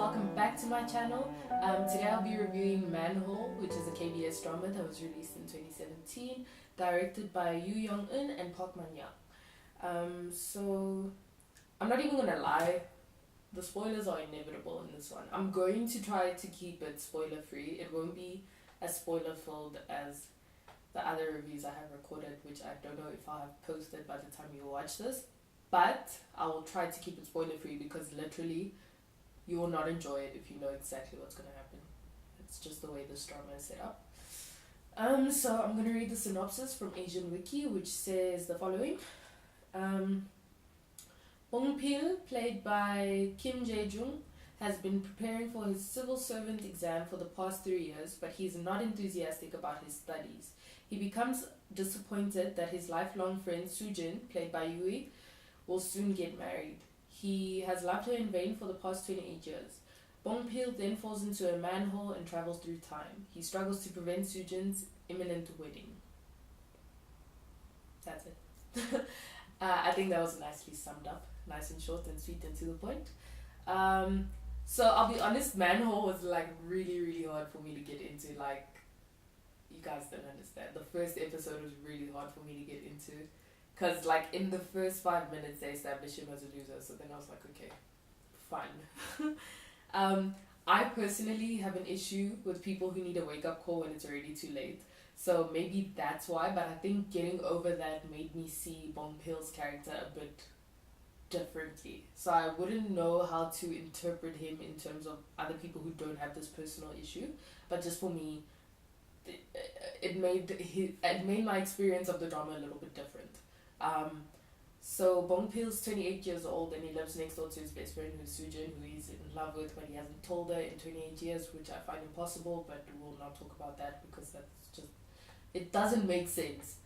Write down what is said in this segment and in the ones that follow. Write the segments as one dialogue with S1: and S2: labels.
S1: welcome back to my channel. Today I'll be reviewing Manhole, which is a KBS drama that was released in 2017, directed by Yoo Young-eun and Park Man-young. So I'm not even gonna lie, the spoilers are inevitable in this one. I'm going to try to keep it spoiler free. It won't be as spoiler filled as the other reviews I have recorded, which I don't know if I'll have posted by the time you watch this, but I will try to keep it spoiler free because literally you will not enjoy it if you know exactly what's going to happen. It's just the way this drama is set up. So I'm going to read the synopsis from Asian Wiki, which says the following. Bong Pil, played by Kim Jae-jung, has been preparing for his civil servant exam for the past 3 years, but he is not enthusiastic about his studies. He becomes disappointed that his lifelong friend Soo-jin, played by Yui, will soon get married. He has loved her in vain for the past 28 years. Bong Pil then falls into a manhole and travels through time. He struggles to prevent Soo-jin's imminent wedding. That's it. I think that was nicely summed up. Nice and short and sweet and to the point. So I'll be honest, Manhole was like really hard for me to get into. Like, you guys don't understand. The first episode was really hard for me to get into. Because like in the first 5 minutes they established him as a loser. So then I was like, okay, fine. I personally have an issue with people who need a wake up call when it's already too late. So maybe that's why. But I think getting over that made me see Bong Pil's character a bit differently. So I wouldn't know how to interpret him in terms of other people who don't have this personal issue. But just for me, it made my experience of the drama a little bit different. So Bong Pil's 28 years old and he lives next door to his best friend who's Soo-jin, who he's in love with, but he hasn't told her in 28 years, which I find impossible, but we'll not talk about that because that's just, it doesn't make sense.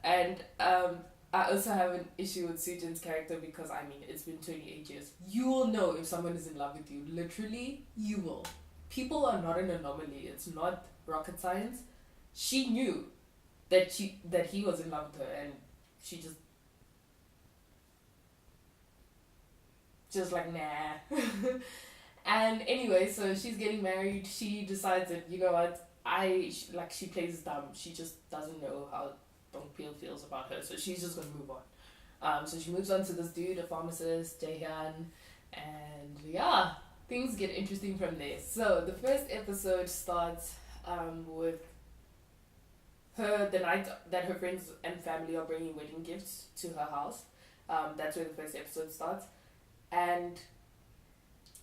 S1: And I also have an issue with Soo-jin's character because, I mean, it's been 28 years. You will know if someone is in love with you. Literally, you will. People are not an anomaly. It's not rocket science. She knew that he was in love with her, and she just like, nah. And anyway, so she's getting married. She decides that, you know what, she plays dumb. She just doesn't know how Bong Pil feels about her, so she's just gonna move on. So she moves on to this dude, a pharmacist, Jaehyun, and yeah, things get interesting from there. So the first episode starts with her, the night that her friends and family are bringing wedding gifts to her house. That's where the first episode starts. And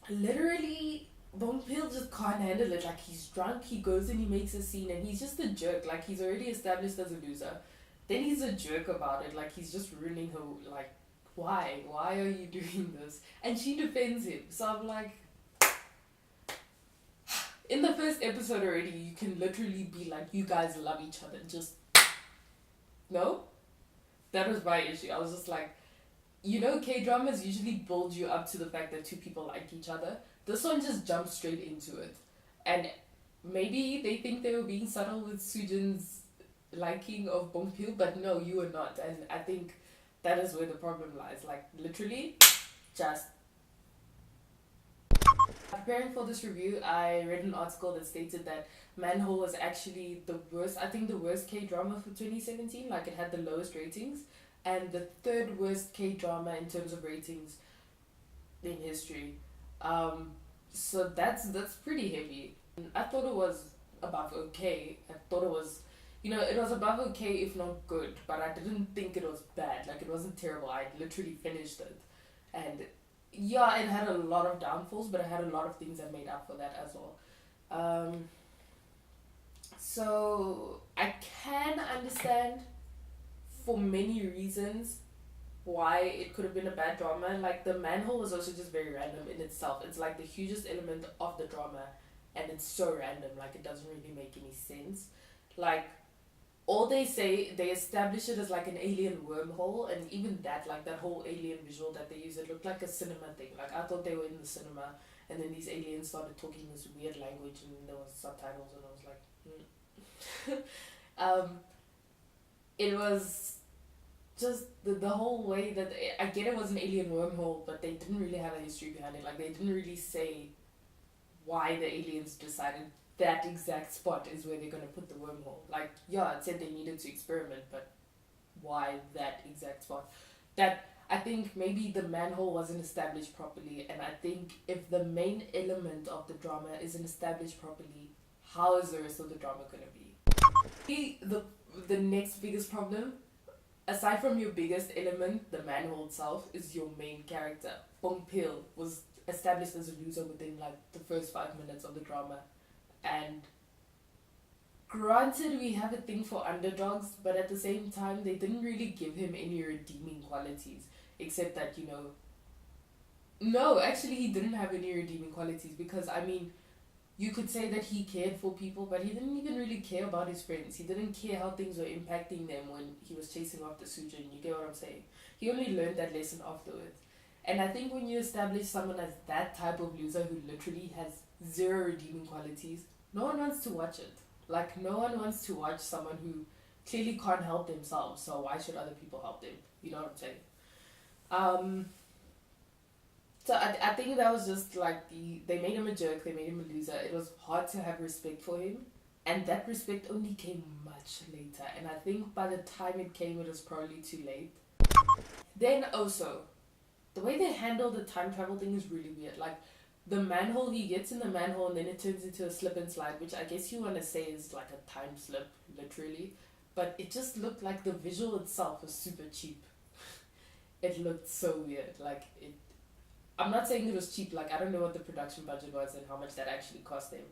S1: literally, Bong Pil just can't handle it. Like, he's drunk, he goes and he makes a scene, and he's just a jerk. Like, he's already established as a loser. Then he's a jerk about it. Like, he's just ruining her. Like, why? Why are you doing this? And she defends him. So I'm like, in the first episode already, you can literally be like, you guys love each other. Just, no? That was my issue. I was just like, you know, K-dramas usually build you up to the fact that two people like each other. This one just jumped straight into it. And maybe they think they were being subtle with Soo-jin's liking of Bong Pil, but no, you were not. And I think that is where the problem lies. Like, literally, just... Preparing for this review, I read an article that stated that Manhole was actually the worst K-drama for 2017. Like, it had the lowest ratings, and the third worst K-drama in terms of ratings in history. So that's pretty heavy. I thought it was above okay. I thought it was, it was above okay if not good, but I didn't think it was bad. Like, it wasn't terrible. I literally finished it. And yeah, it had a lot of downfalls, but it had a lot of things that made up for that as well. So I can understand for many reasons why it could have been a bad drama. Like, the Manhole was also just very random in itself. It's like the hugest element of the drama, and it's so random. Like, it doesn't really make any sense. Like, all they establish it as like an alien wormhole, and even that, like, that whole alien visual that they use, it looked like a cinema thing. Like, I thought they were in the cinema, and then these aliens started talking this weird language, and there was subtitles, and I was like, it was just the whole way that, I get it was an alien wormhole, but they didn't really have a history behind it. Like, they didn't really say why the aliens decided that exact spot is where they're gonna put the wormhole. Like, yeah, it said they needed to experiment, but why that exact spot? That I think maybe the manhole wasn't established properly, and I think if the main element of the drama isn't established properly, how is the rest of the drama gonna be? The next biggest problem, aside from your biggest element, the manhole itself, is your main character. Bong Pil was established as a loser within like the first 5 minutes of the drama, and granted, we have a thing for underdogs, but at the same time, they didn't really give him any redeeming qualities, except that, no, actually, he didn't have any redeeming qualities because, I mean, you could say that he cared for people, but he didn't even really care about his friends. He didn't care how things were impacting them when he was chasing after Sujin. You get what I'm saying? He only learned that lesson afterwards. And I think when you establish someone as that type of loser who literally has zero redeeming qualities, no one wants to watch it. Like, no one wants to watch someone who clearly can't help themselves, so why should other people help them? You know what I'm saying? So I think that was just like they made him a jerk, they made him a loser. It was hard to have respect for him, and that respect only came much later. And I think by the time it came, it was probably too late. Then also, the way they handle the time travel thing is really weird. Like, the manhole, he gets in the manhole and then it turns into a slip and slide, which I guess you want to say is like a time slip, literally. But it just looked like the visual itself was super cheap. It looked so weird. Like, I'm not saying it was cheap, like, I don't know what the production budget was and how much that actually cost them.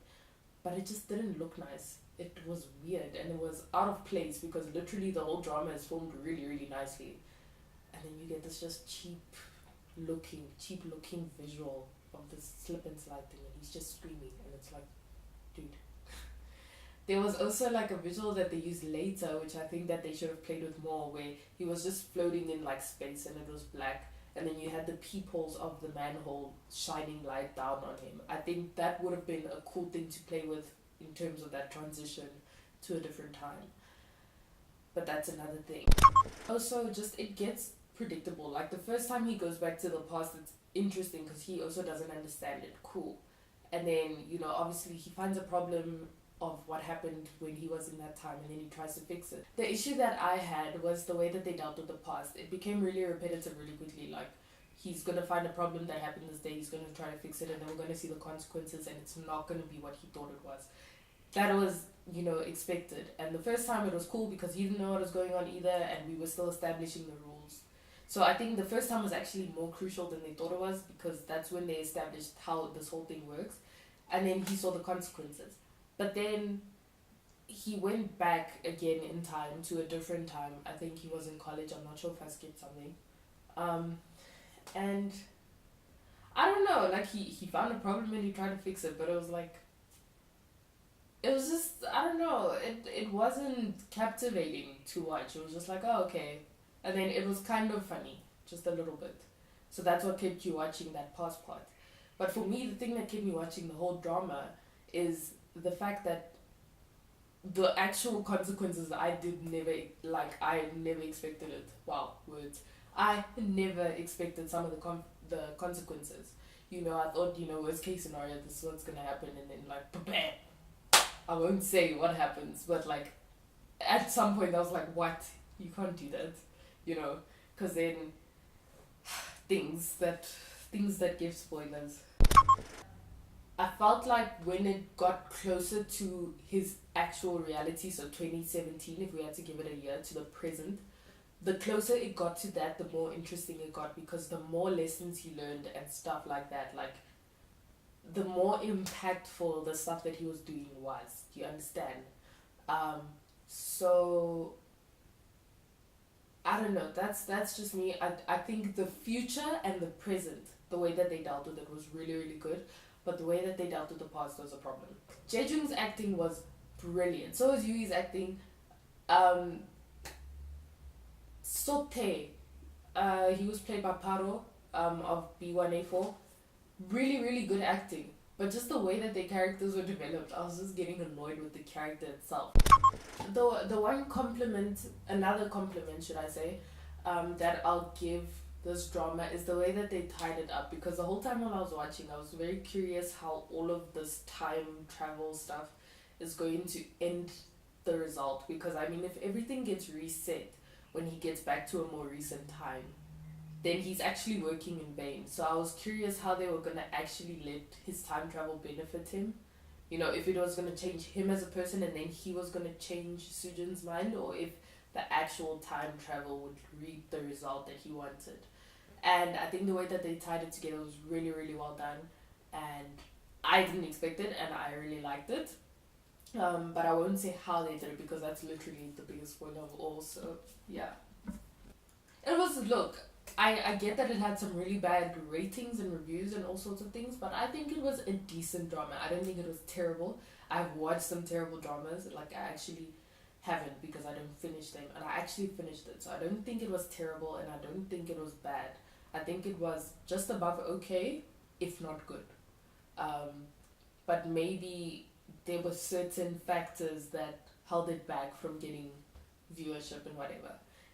S1: But it just didn't look nice. It was weird and it was out of place because literally the whole drama is filmed really, really nicely. And then you get this just cheap looking visual of this slip and slide thing, and he's just screaming, and it's like, dude. There was also like a visual that they used later, which I think that they should have played with more, where he was just floating in like space and it was black, and then you had the peepholes of the manhole shining light down on him. I think that would have been a cool thing to play with in terms of that transition to a different time. But that's another thing. Also, just it gets predictable. Like, the first time he goes back to the past, it's interesting because he also doesn't understand it. Cool. And then, obviously he finds a problem of what happened when he was in that time, and then he tries to fix it. The issue that I had was the way that they dealt with the past. It became really repetitive really quickly. Like, he's going to find a problem that happened this day, he's going to try to fix it, and then we're going to see the consequences, and it's not going to be what he thought it was. That was, expected. And the first time it was cool because he didn't know what was going on either, and we were still establishing the rules. So I think the first time was actually more crucial than they thought it was, because that's when they established how this whole thing works. And then he saw the consequences. But then he went back again in time to a different time. I think he was in college. I'm not sure if I skipped something. And I don't know, like, he found a problem and he tried to fix it, but it was like, it was just, I don't know, it wasn't captivating to watch. It was just like, oh, okay. And then it was kind of funny, just a little bit. So that's what kept you watching that past part. But for me, the thing that kept me watching the whole drama is the fact that the actual consequences I never expected it. Wow, words. I never expected some of the consequences. I thought, worst case scenario, this is what's gonna happen, and then like, bam! I won't say what happens, but like, at some point I was like, what? You can't do that. Because then things that give spoilers. I felt like when it got closer to his actual reality, so 2017, if we had to give it a year, to the present, the closer it got to that, the more interesting it got, because the more lessons he learned and stuff like that, like, the more impactful the stuff that he was doing was. Do you understand? So I don't know, that's just me. I think the future and the present, the way that they dealt with it was really, really good, but the way that they dealt with the past was a problem. Jejung's acting was brilliant. So was Yui's acting. Sote, he was played by Paro of B1A4. Really, really good acting. But just the way that their characters were developed, I was just getting annoyed with the character itself. The one compliment, another compliment should I say, that I'll give this drama is the way that they tied it up, because the whole time while I was watching I was very curious how all of this time travel stuff is going to end the result, because I mean if everything gets reset when he gets back to a more recent time, then he's actually working in vain. So I was curious how they were gonna actually let his time travel benefit him. You know, if it was gonna change him as a person and then he was gonna change Sujin's mind, or if the actual time travel would reap the result that he wanted. And I think the way that they tied it together was really, really well done. And I didn't expect it, and I really liked it. But I won't say how they did it because that's literally the biggest spoiler of all. So yeah, it was, look. I get that it had some really bad ratings and reviews and all sorts of things, but I think it was a decent drama. I don't think it was terrible. I've watched some terrible dramas, like I actually haven't because I don't finish them, and I actually finished it. So I don't think it was terrible, and I don't think it was bad. I think it was just above okay, if not good. But maybe there were certain factors that held it back from getting viewership and whatever.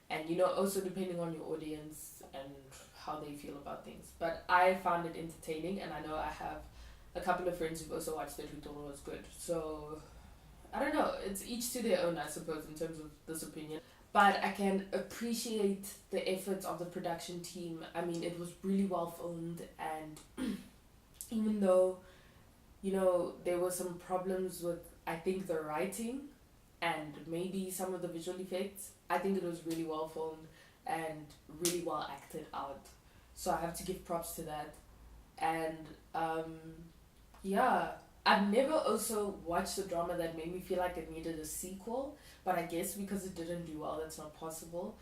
S1: And you know, also depending on your audience and how they feel about things. But I found it entertaining, and I know I have a couple of friends who've also watched it who thought it was good. So I don't know, it's each to their own, I suppose, in terms of this opinion. But I can appreciate the efforts of the production team. I mean, it was really well filmed, and even though, you know, there were some problems with, I think, the writing and maybe some of the visual effects, I think it was really well filmed and really well acted out. So I have to give props to that. And yeah, I've never also watched a drama that made me feel like it needed a sequel, but I guess because it didn't do well, that's not possible.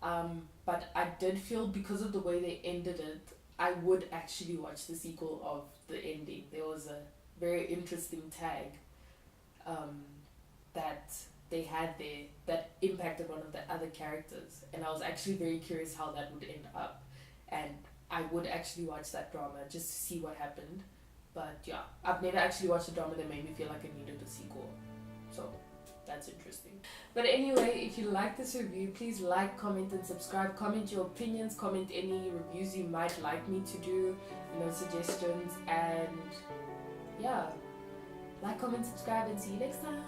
S1: But I did feel because of the way they ended it, I would actually watch the sequel of the ending. There was a very interesting tag that they had there that impacted one of the other characters, and I was actually very curious how that would end up, and I would actually watch that drama just to see what happened. But yeah, I've never actually watched a drama that made me feel like it needed a sequel, so that's interesting. But anyway, if you like this review, please like, comment and subscribe. Comment your opinions, comment any reviews you might like me to do, you know, suggestions, and yeah, like, comment, subscribe, and see you next time.